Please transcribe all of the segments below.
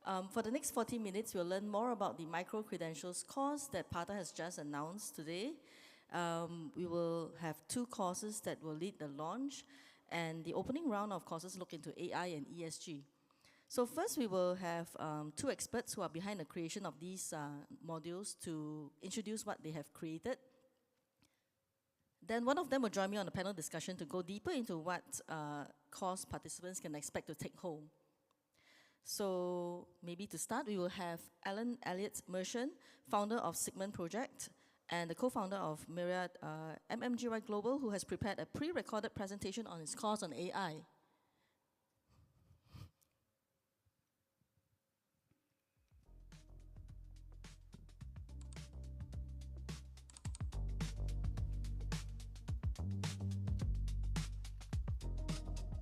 For the next 40 minutes, we'll learn more about the Micro-Credentials course that Pata has just announced today. We will have 2 courses that will lead the launch, and the opening round of courses look into AI and ESG. So first, we will have 2 experts who are behind the creation of these modules to introduce what they have created. Then one of them will join me on a panel discussion to go deeper into what course participants can expect to take home. So maybe to start, we will have Elliott Merschen, founder of Sigmund project, and the co-founder of Myriad MMGY Global, who has prepared a pre-recorded presentation on his course on AI.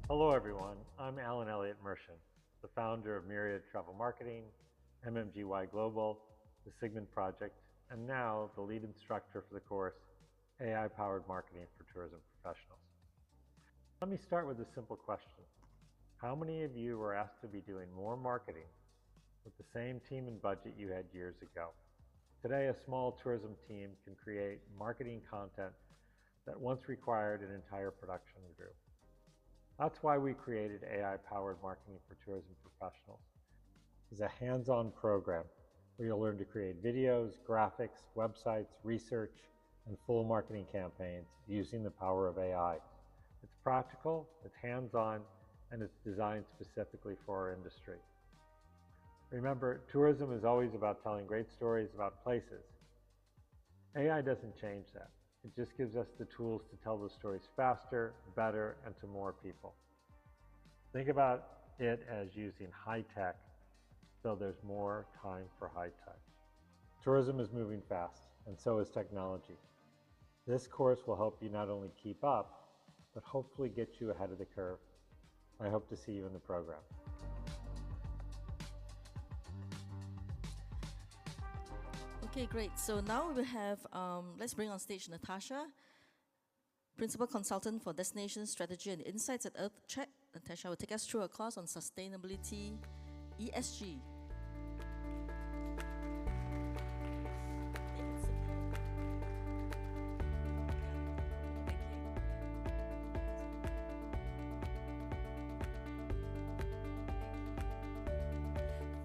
Hello everyone, I'm Elliott Merschen, the founder of Myriad Travel Marketing, MMGY Global, the Sigmund project, and now the lead instructor for the course, AI-Powered Marketing for Tourism Professionals. Let me start with a simple question. How many of you were asked to be doing more marketing with the same team and budget you had years ago? Today, a small tourism team can create marketing content that once required an entire production group. That's why we created AI-Powered Marketing for Tourism Professionals. It's a hands-on program where you'll learn to create videos, graphics, websites, research, and full marketing campaigns using the power of AI. It's practical, it's hands-on, and it's designed specifically for our industry. Remember, tourism is always about telling great stories about places. AI doesn't change that. It just gives us the tools to tell the stories faster, better, and to more people. Think about it as using high tech, so there's more time for high touch. Tourism is moving fast, and so is technology. This course will help you not only keep up, but hopefully get you ahead of the curve. I hope to see you in the program. Okay, great. So now we will have, let's bring on stage Natasha, Principal Consultant for Destination Strategy and Insights at EarthCheck. Natasha will take us through a course on sustainability, ESG.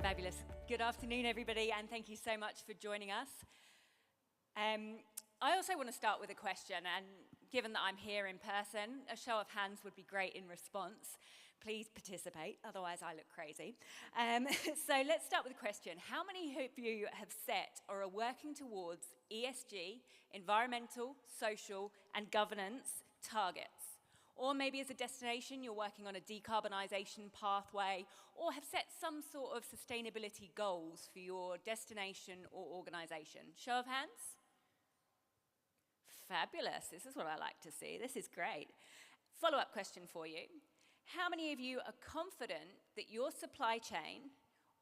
Fabulous. Good afternoon, everybody, and thank you so much for joining us. I also want to start with a question, and given that I'm here in person, a show of hands would be great in response. Please participate, otherwise I look crazy. So let's start with a question. How many of you have set or are working towards ESG, environmental, social, and governance targets? Or maybe as a destination, you're working on a decarbonisation pathway, or have set some sort of sustainability goals for your destination or organisation. Show of hands? Fabulous. This is what I like to see. This is great. Follow-up question for you. How many of you are confident that your supply chain,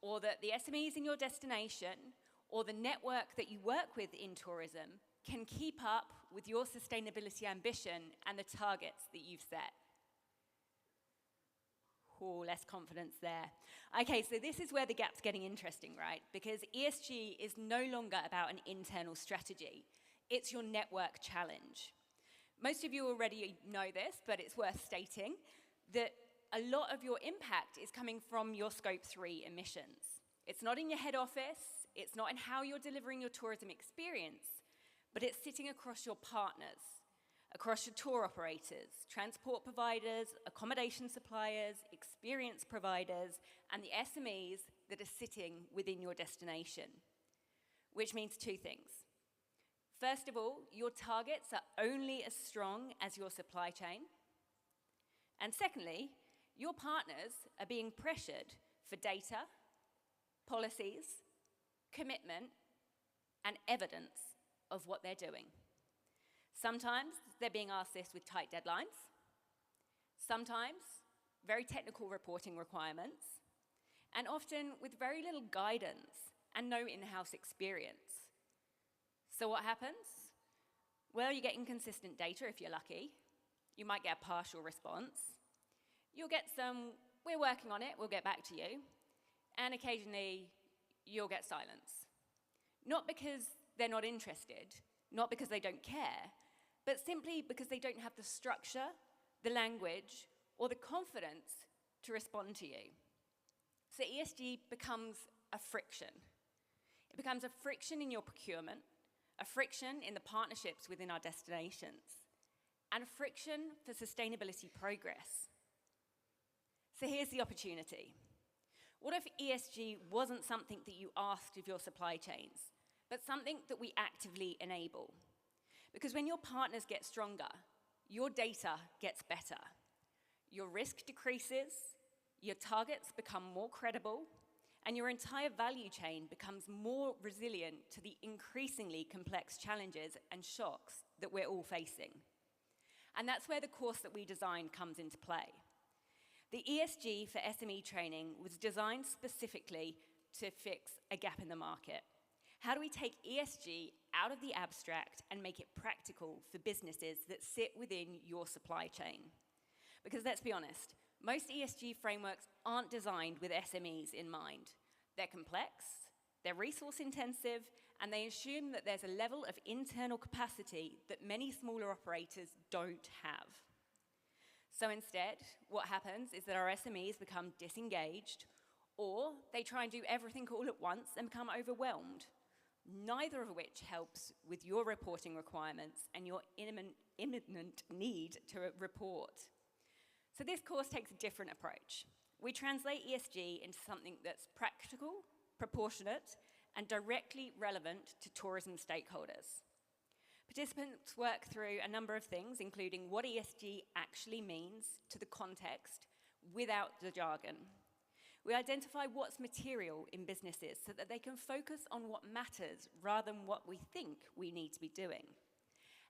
or that the SMEs in your destination, or the network that you work with in tourism can keep up with your sustainability ambition and the targets that you've set? Oh, less confidence there. Okay, so this is where the gap's getting interesting, right? Because ESG is no longer about an internal strategy. It's your network challenge. Most of you already know this, but it's worth stating that a lot of your impact is coming from your Scope 3 emissions. It's not in your head office, it's not in how you're delivering your tourism experience, but it's sitting across your partners, across your tour operators, transport providers, accommodation suppliers, experience providers, and the SMEs that are sitting within your destination. Which means 2 things. First of all, your targets are only as strong as your supply chain. And secondly, your partners are being pressured for data, policies, commitment, and evidence of what they're doing. Sometimes they're being asked this with tight deadlines, sometimes very technical reporting requirements, and often with very little guidance and no in-house experience. So what happens? Well, you get inconsistent data if you're lucky. You might get a partial response. You'll get some, we're working on it, we'll get back to you. and occasionally you'll get silence. Not because they're not interested, not because they don't care, but simply because they don't have the structure, the language, or the confidence to respond to you. So ESG becomes a friction. It becomes a friction in your procurement, a friction in the partnerships within our destinations, and a friction for sustainability progress. So here's the opportunity. What if ESG wasn't something that you asked of your supply chains, but something that we actively enable? Because when your partners get stronger, your data gets better. Your risk decreases, your targets become more credible, and your entire value chain becomes more resilient to the increasingly complex challenges and shocks that we're all facing. And that's where the course that we designed comes into play. The ESG for SME training was designed specifically to fix a gap in the market. How do we take ESG out of the abstract and make it practical for businesses that sit within your supply chain? Because let's be honest, most ESG frameworks aren't designed with SMEs in mind. They're complex, they're resource intensive, and they assume that there's a level of internal capacity that many smaller operators don't have. So instead, what happens is that our SMEs become disengaged, or they try and do everything all at once and become overwhelmed, neither of which helps with your reporting requirements and your imminent need to report. So this course takes a different approach. We translate ESG into something that's practical, proportionate, and directly relevant to tourism stakeholders. Participants work through a number of things, including what ESG actually means to the context without the jargon. We identify what's material in businesses so that they can focus on what matters rather than what we think we need to be doing,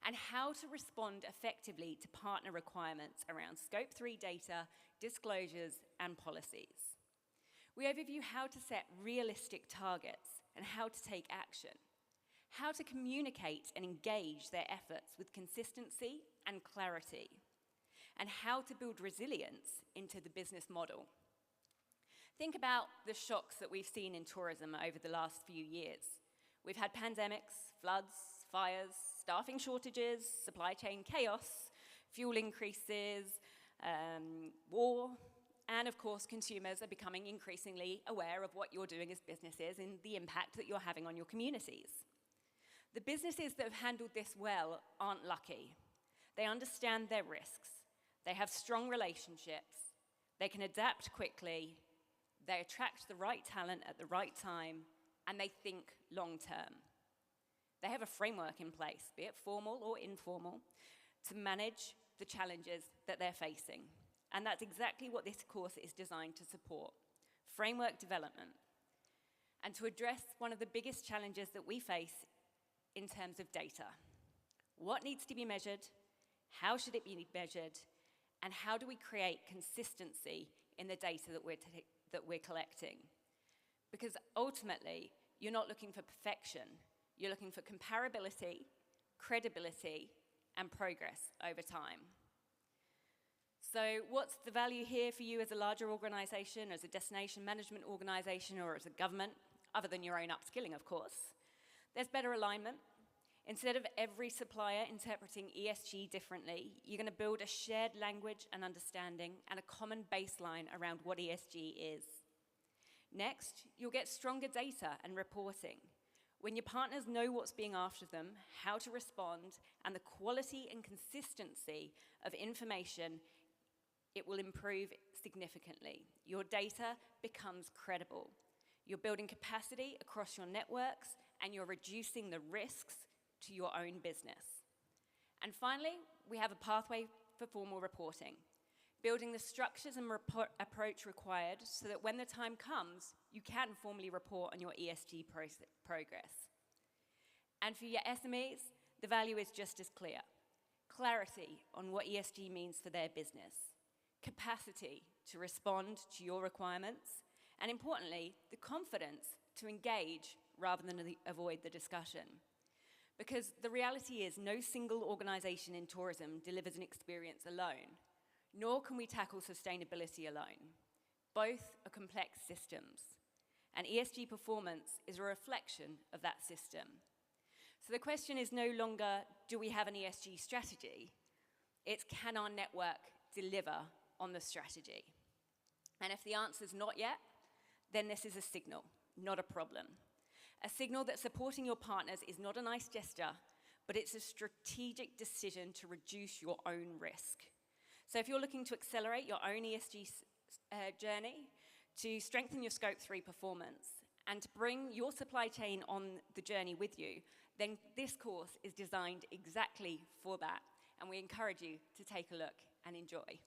and how to respond effectively to partner requirements around Scope 3 data, disclosures, and policies. We overview how to set realistic targets and how to take action, how to communicate and engage their efforts with consistency and clarity, and how to build resilience into the business model. Think about the shocks that we've seen in tourism over the last few years. We've had pandemics, floods, fires, staffing shortages, supply chain chaos, fuel increases, war, and of course consumers are becoming increasingly aware of what you're doing as businesses and the impact that you're having on your communities. The businesses that have handled this well aren't lucky. They understand their risks, they have strong relationships, they can adapt quickly, they attract the right talent at the right time, and they think long term. They have a framework in place, be it formal or informal, to manage the challenges that they're facing. And that's exactly what this course is designed to support, framework development, and to address one of the biggest challenges that we face in terms of data. What needs to be measured? How should it be measured? And how do we create consistency in the data that we're collecting? Because ultimately, you're not looking for perfection. You're looking for comparability, credibility, and progress over time. So what's the value here for you as a larger organization, as a destination management organization, or as a government, other than your own upskilling, of course? There's better alignment. Instead of every supplier interpreting ESG differently, you're going to build a shared language and understanding and a common baseline around what ESG is. Next, you'll get stronger data and reporting. When your partners know what's being asked of them, how to respond, and the quality and consistency of information, it will improve significantly. Your data becomes credible. You're building capacity across your networks, and you're reducing the risks to your own business. And finally, we have a pathway for formal reporting, building the structures and approach required so that when the time comes, you can formally report on your ESG progress. And for your SMEs, the value is just as clear. Clarity on what ESG means for their business, capacity to respond to your requirements, and importantly, the confidence to engage rather than avoid the discussion. Because the reality is no single organization in tourism delivers an experience alone, nor can we tackle sustainability alone. Both are complex systems. And ESG performance is a reflection of that system. So the question is no longer, do we have an ESG strategy? It's, can our network deliver on the strategy? And if the answer is not yet, then this is a signal, not a problem. A signal that supporting your partners is not a nice gesture, but it's a strategic decision to reduce your own risk. So if you're looking to accelerate your own ESG journey, to strengthen your Scope 3 performance, and to bring your supply chain on the journey with you, then this course is designed exactly for that. And we encourage you to take a look and enjoy.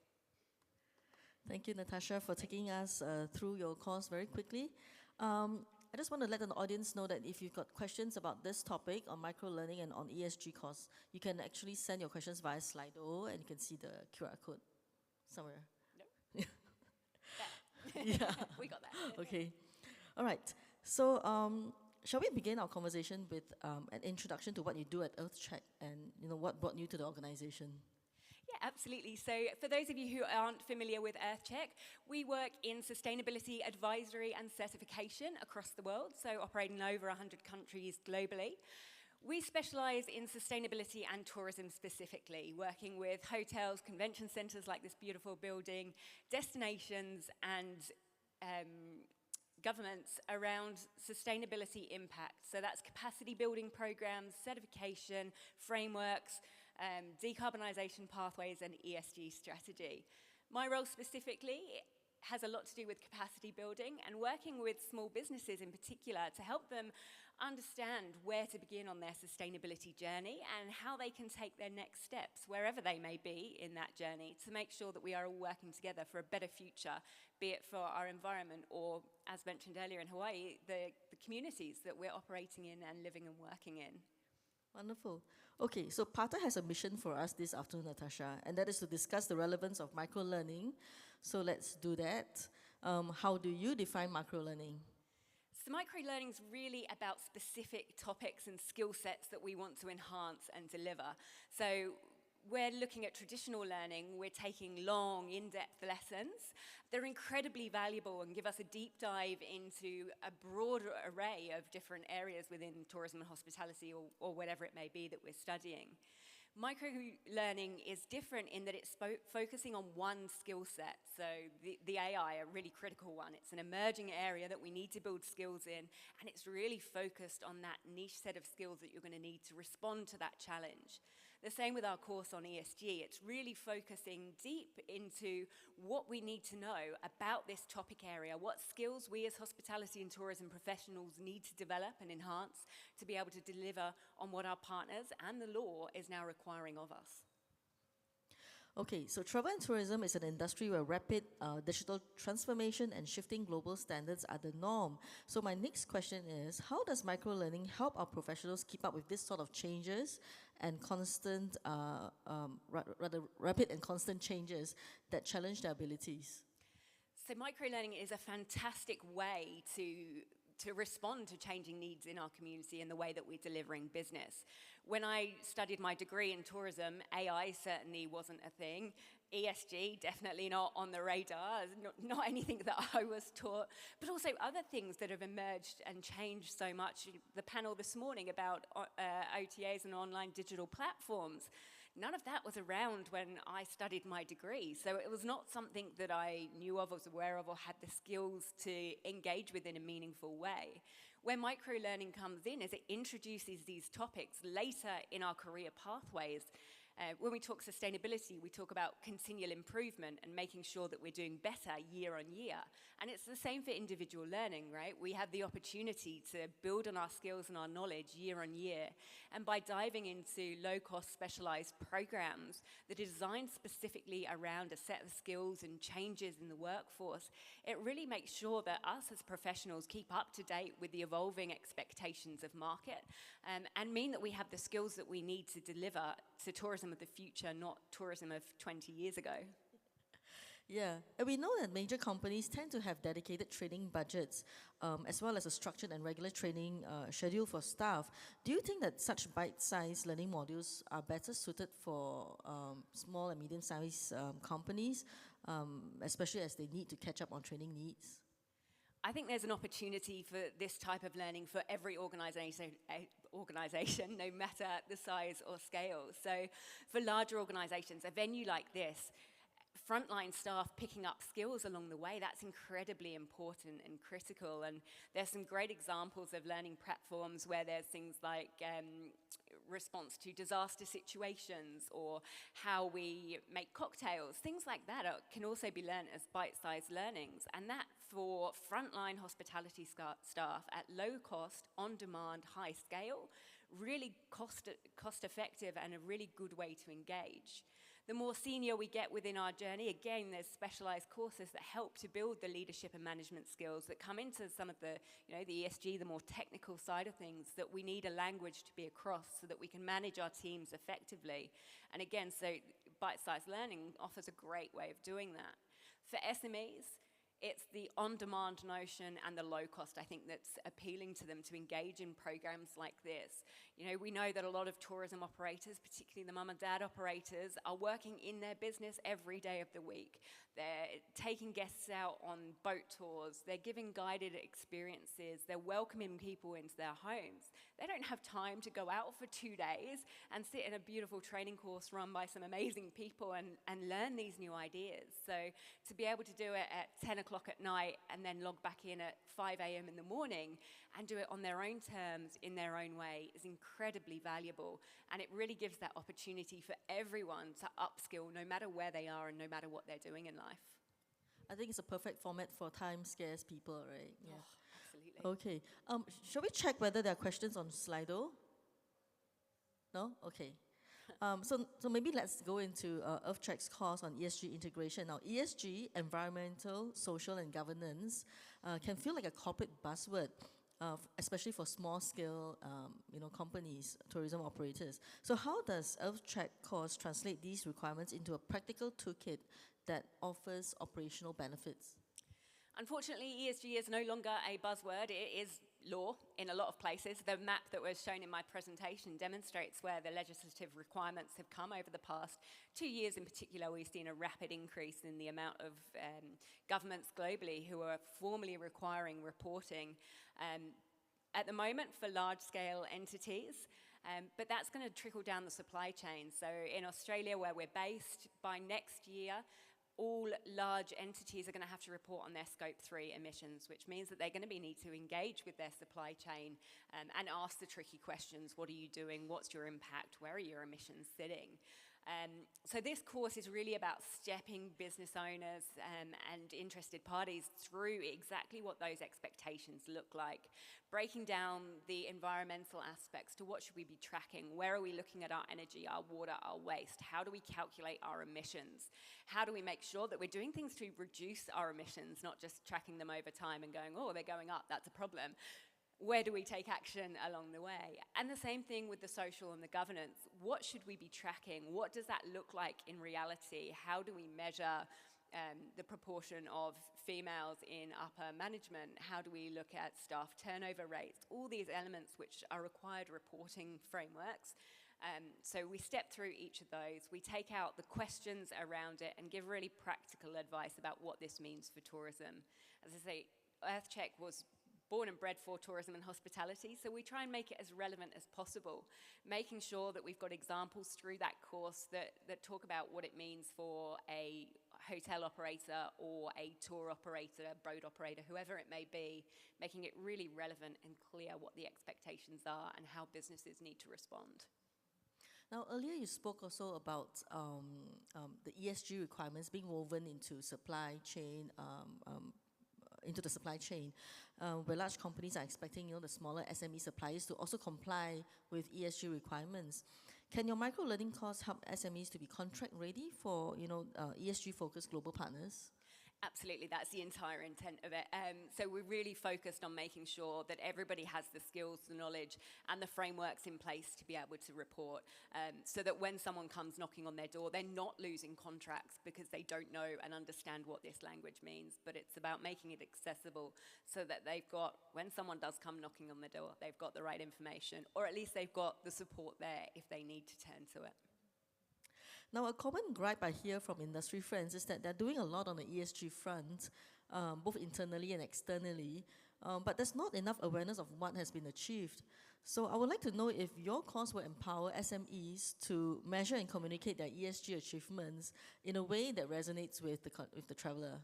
Thank you, Natasha, for taking us through your course very quickly. I just want to let the audience know that if you've got questions about this topic on micro-learning and on ESG course, you can actually send your questions via Slido, and you can see the QR code somewhere. No. Yeah. We got that. Okay. All right. So shall we begin our conversation with an introduction to what you do at EarthCheck and what brought you to the organization? Yeah, absolutely. So for those of you who aren't familiar with EarthCheck, we work in sustainability advisory and certification across the world, so operating in over 100 countries globally. We specialize in sustainability and tourism specifically, working with hotels, convention centers like this beautiful building, destinations and governments around sustainability impact. So that's capacity building programs, certification, frameworks, decarbonisation pathways and ESG strategy. My role specifically has a lot to do with capacity building and working with small businesses in particular to help them understand where to begin on their sustainability journey and how they can take their next steps, wherever they may be in that journey, to make sure that we are all working together for a better future, be it for our environment or, as mentioned earlier in Hawaii, the communities that we're operating in and living and working in. Wonderful. Okay, so PATA has a mission for us this afternoon, Natasha, and that is to discuss the relevance of micro-learning. So let's do that. How do you define micro-learning? So micro-learning is really about specific topics and skill sets that we want to enhance and deliver. So we're looking at traditional learning, we're taking long, in-depth lessons. They're incredibly valuable and give us a deep dive into a broad array of different areas within tourism and hospitality or whatever it may be that we're studying. Micro-learning is different in that it's focusing on one skill set. So the AI, a really critical one. It's an emerging area that we need to build skills in, and it's really focused on that niche set of skills that you're going to need to respond to that challenge. The same with our course on ESG. It's really focusing deep into what we need to know about this topic area, what skills we as hospitality and tourism professionals need to develop and enhance to be able to deliver on what our partners and the law is now requiring of us. Okay, so travel and tourism is an industry where rapid digital transformation and shifting global standards are the norm. So my next question is, how does micro-learning help our professionals keep up with this sort of changes and constant, rather rapid and constant changes that challenge their abilities? So micro-learning is a fantastic way to respond to changing needs in our community and the way that we're delivering business. When I studied my degree in tourism, AI certainly wasn't a thing. ESG, definitely not on the radar, not anything that I was taught, but also other things that have emerged and changed so much. The panel this morning about OTAs and online digital platforms, none of that was around when I studied my degree. So it was not something that I knew of, was aware of, or had the skills to engage with in a meaningful way. Where micro-learning comes in is it introduces these topics later in our career pathways. When we talk sustainability, we talk about continual improvement and making sure that we're doing better year on year. And it's the same for individual learning, right? We have the opportunity to build on our skills and our knowledge year on year. And by diving into low-cost specialized programs that are designed specifically around a set of skills and changes in the workforce, it really makes sure that us as professionals keep up to date with the evolving expectations of market and mean that we have the skills that we need to deliver to tourism of the future, not tourism of 20 years ago. Yeah, and we know that major companies tend to have dedicated training budgets, as well as a structured and regular training schedule for staff. Do you think that such bite-sized learning modules are better suited for small and medium-sized companies, especially as they need to catch up on training needs? I think there's an opportunity for this type of learning for every organisation, no matter the size or scale. So for larger organisations, a venue like this, frontline staff picking up skills along the way, that's incredibly important and critical. And there's some great examples of learning platforms where there's things like response to disaster situations or how we make cocktails. Things like that can also be learned as bite-sized learnings. And that for frontline hospitality staff at low cost, on-demand, high scale, really cost-effective and a really good way to engage. The more senior we get within our journey, again, there's specialized courses that help to build the leadership and management skills that come into some of the, the ESG, the more technical side of things, that we need a language to be across so that we can manage our teams effectively. And again, so bite-sized learning offers a great way of doing that. For SMEs, it's the on-demand notion and the low cost, I think, that's appealing to them to engage in programs like this. We know that a lot of tourism operators, particularly the mum and dad operators, are working in their business every day of the week. They're taking guests out on boat tours. They're giving guided experiences. They're welcoming people into their homes. They don't have time to go out for 2 days and sit in a beautiful training course run by some amazing people and learn these new ideas. So to be able to do it at 10 o'clock at night and then log back in at 5 a.m. in the morning and do it on their own terms, in their own way, is incredibly valuable. And it really gives that opportunity for everyone to upskill no matter where they are and no matter what they're doing in life. I think it's a perfect format for time-scarce people, right? Yeah. Oh, absolutely. Okay. Shall we check whether there are questions on Slido? No? Okay. So maybe let's go into EarthCheck's course on ESG integration. Now, ESG, environmental, social, and governance, can feel like a corporate buzzword, especially for small-scale, companies, tourism operators. So how does EarthCheck course translate these requirements into a practical toolkit that offers operational benefits? Unfortunately, ESG is no longer a buzzword. It is law in a lot of places. The map that was shown in my presentation demonstrates where the legislative requirements have come over the past 2 years. In particular, we've seen a rapid increase in the amount of governments globally who are formally requiring reporting at the moment for large-scale entities. But that's going to trickle down the supply chain. So in Australia, where we're based, by next year, all large entities are going to have to report on their Scope 3 emissions, which means that they're going to need to engage with their supply chain and ask the tricky questions. What are you doing? What's your impact? Where are your emissions sitting? So this course is really about stepping business owners and interested parties through exactly what those expectations look like, breaking down the environmental aspects to what should we be tracking, where are we looking at our energy, our water, our waste, how do we calculate our emissions, how do we make sure that we're doing things to reduce our emissions, not just tracking them over time and going, oh, they're going up, that's a problem. Where do we take action along the way? And the same thing with the social and the governance. What should we be tracking? What does that look like in reality? How do we measure the proportion of females in upper management? How do we look at staff turnover rates? All these elements which are required reporting frameworks. So we step through each of those. We take out the questions around it and give really practical advice about what this means for tourism. As I say, EarthCheck was born and bred for tourism and hospitality, so we try and make it as relevant as possible, making sure that we've got examples through that course that talk about what it means for a hotel operator or a tour operator, boat operator, whoever it may be, making it really relevant and clear what the expectations are and how businesses need to respond. Now, earlier you spoke also about the ESG requirements being woven into supply chain, into the supply chain, where large companies are expecting, the smaller SME suppliers to also comply with ESG requirements. Can your micro-learning course help SMEs to be contract ready for, ESG-focused global partners? Absolutely, that's the entire intent of it. So we're really focused on making sure that everybody has the skills, the knowledge, and the frameworks in place to be able to report, so that when someone comes knocking on their door, they're not losing contracts because they don't know and understand what this language means. But it's about making it accessible so that they've got, when someone does come knocking on the door, they've got the right information, or at least they've got the support there if they need to turn to it. Now, a common gripe I hear from industry friends is that they're doing a lot on the ESG front, both internally and externally, but there's not enough awareness of what has been achieved. So I would like to know if your course will empower SMEs to measure and communicate their ESG achievements in a way that resonates with the traveler.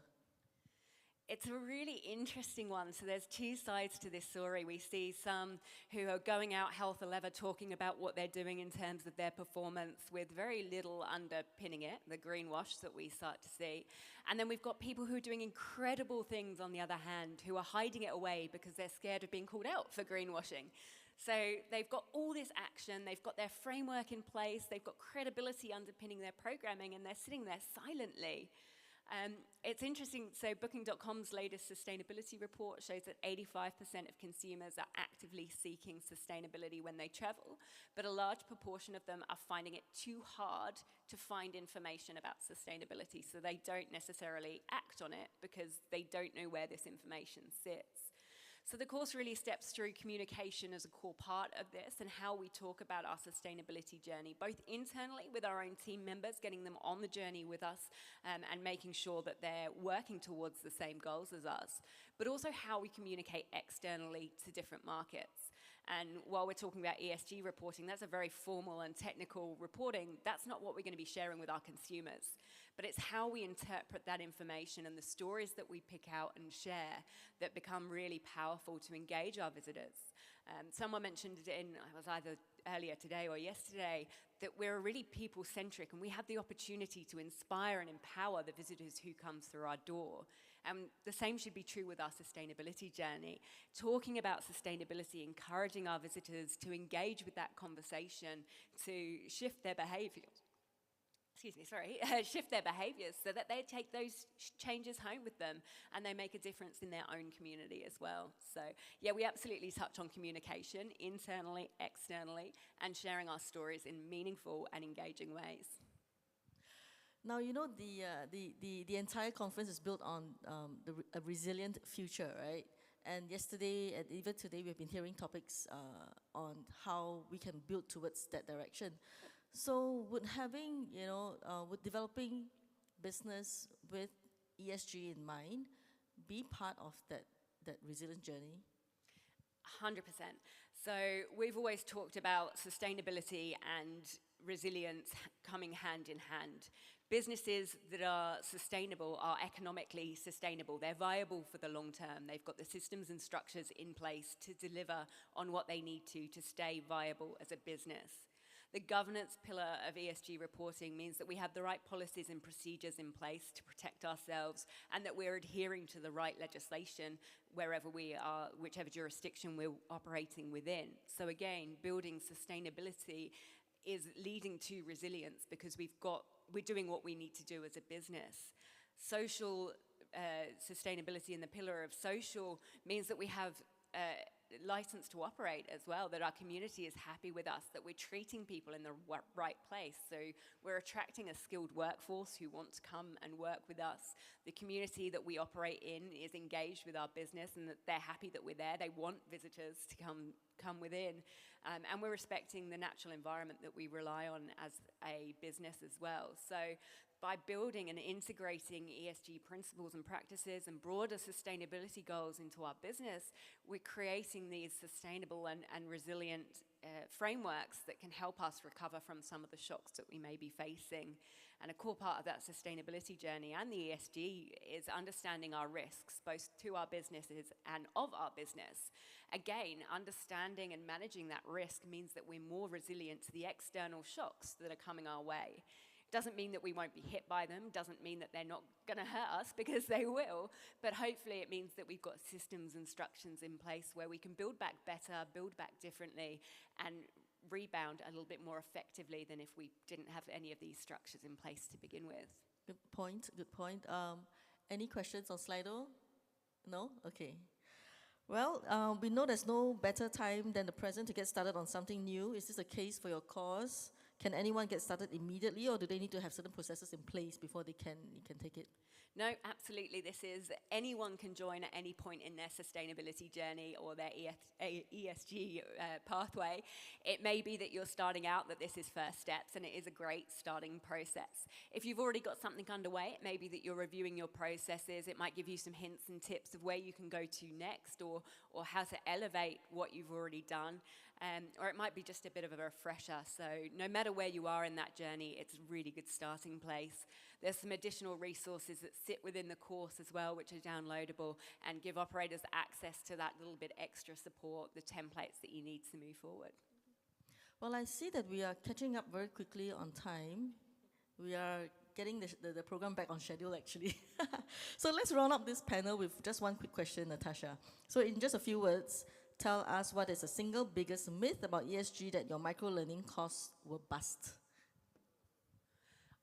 It's a really interesting one. So there's two sides to this story. We see some who are going out hell for leather talking about what they're doing in terms of their performance with very little underpinning it, the greenwash that we start to see. And then we've got people who are doing incredible things on the other hand, who are hiding it away because they're scared of being called out for greenwashing. So they've got all this action, they've got their framework in place, they've got credibility underpinning their programming, and they're sitting there silently. It's interesting, so Booking.com's latest sustainability report shows that 85% of consumers are actively seeking sustainability when they travel, but a large proportion of them are finding it too hard to find information about sustainability, so they don't necessarily act on it because they don't know where this information sits. So the course really steps through communication as a core part of this and how we talk about our sustainability journey, both internally with our own team members, getting them on the journey with us and making sure that they're working towards the same goals as us, but also how we communicate externally to different markets. And while we're talking about ESG reporting, that's a very formal and technical reporting. That's not what we're going to be sharing with our consumers. But it's how we interpret that information and the stories that we pick out and share that become really powerful to engage our visitors. Someone mentioned it it was either earlier today or yesterday, that we're really people-centric and we have the opportunity to inspire and empower the visitors who come through our door. And the same should be true with our sustainability journey. Talking about sustainability, encouraging our visitors to engage with that conversation, to shift their behaviors. Shift their behaviors so that they take those changes home with them and they make a difference in their own community as well. So yeah, we absolutely touch on communication internally, externally, and sharing our stories in meaningful and engaging ways. Now, you know, the entire conference is built on a resilient future, right? And yesterday and even today, we've been hearing topics on how we can build towards that direction. So would having, would developing business with ESG in mind be part of that resilient journey? 100%. So we've always talked about sustainability and resilience coming hand in hand. Businesses that are sustainable are economically sustainable. They're viable for the long term. They've got the systems and structures in place to deliver on what they need to stay viable as a business. The governance pillar of ESG reporting means that we have the right policies and procedures in place to protect ourselves and that we're adhering to the right legislation wherever we are, whichever jurisdiction we're operating within. So again, building sustainability is leading to resilience because we're doing what we need to do as a business. Social sustainability in the pillar of social means that we have license to operate as well, that our community is happy with us, that we're treating people in the right place. So we're attracting a skilled workforce who want to come and work with us. The community that we operate in is engaged with our business and that they're happy that we're there. They want visitors to come within. And we're respecting the natural environment that we rely on as a business as well. So by building and integrating ESG principles and practices and broader sustainability goals into our business, we're creating these sustainable and resilient frameworks that can help us recover from some of the shocks that we may be facing. And a core part of that sustainability journey and the ESG is understanding our risks, both to our businesses and of our business. Again, understanding and managing that risk means that we're more resilient to the external shocks that are coming our way. Doesn't mean that we won't be hit by them, doesn't mean that they're not going to hurt us, because they will, but hopefully it means that we've got systems and structures in place where we can build back better, build back differently, and rebound a little bit more effectively than if we didn't have any of these structures in place to begin with. Good point, good point. Any questions on Slido? No? Okay. Well, we know there's no better time than the present to get started on something new. Is this a case for your course? Can anyone get started immediately, or do they need to have certain processes in place before they can take it? No, absolutely. This is, anyone can join at any point in their sustainability journey or their ESG pathway. It may be that you're starting out, that this is first steps, and it is a great starting process. If you've already got something underway, it may be that you're reviewing your processes. It might give you some hints and tips of where you can go to next, or how to elevate what you've already done. Or it might be just a bit of a refresher. So no matter where you are in that journey, it's a really good starting place. There's some additional resources that sit within the course as well, which are downloadable and give operators access to that little bit extra support, the templates that you need to move forward. Well, I see that we are catching up very quickly on time. We are getting the program back on schedule, actually. So let's round up this panel with just one quick question, Natasha. So in just a few words, tell us what is the single biggest myth about ESG that your micro-learning course will bust.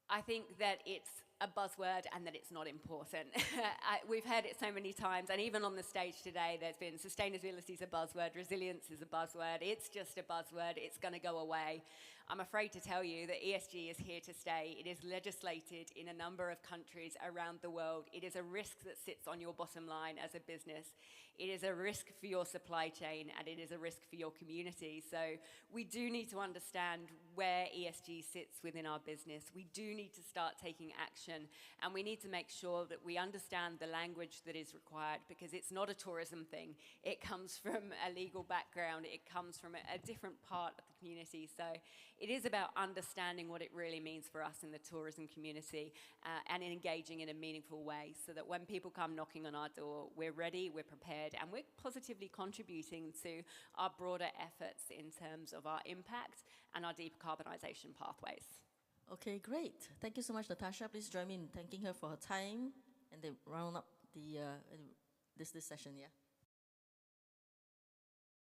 I think that it's a buzzword and that it's not important. We've heard it so many times, and even on the stage today, there's been sustainability is a buzzword, resilience is a buzzword, it's just a buzzword, it's going to go away. I'm afraid to tell you that ESG is here to stay. It is legislated in a number of countries around the world. It is a risk that sits on your bottom line as a business. It is a risk for your supply chain, and it is a risk for your community. So we do need to understand where ESG sits within our business. We do need to start taking action, and we need to make sure that we understand the language that is required, because it's not a tourism thing. It comes from a legal background. It comes from a different part of the community. So it is about understanding what it really means for us in the tourism community, and engaging in a meaningful way, so that when people come knocking on our door, we're ready, we're prepared, and we're positively contributing to our broader efforts in terms of our impact and our decarbonisation pathways. Okay, great. Thank you so much, Natasha. Please join me in thanking her for her time, and then round up the this session, yeah.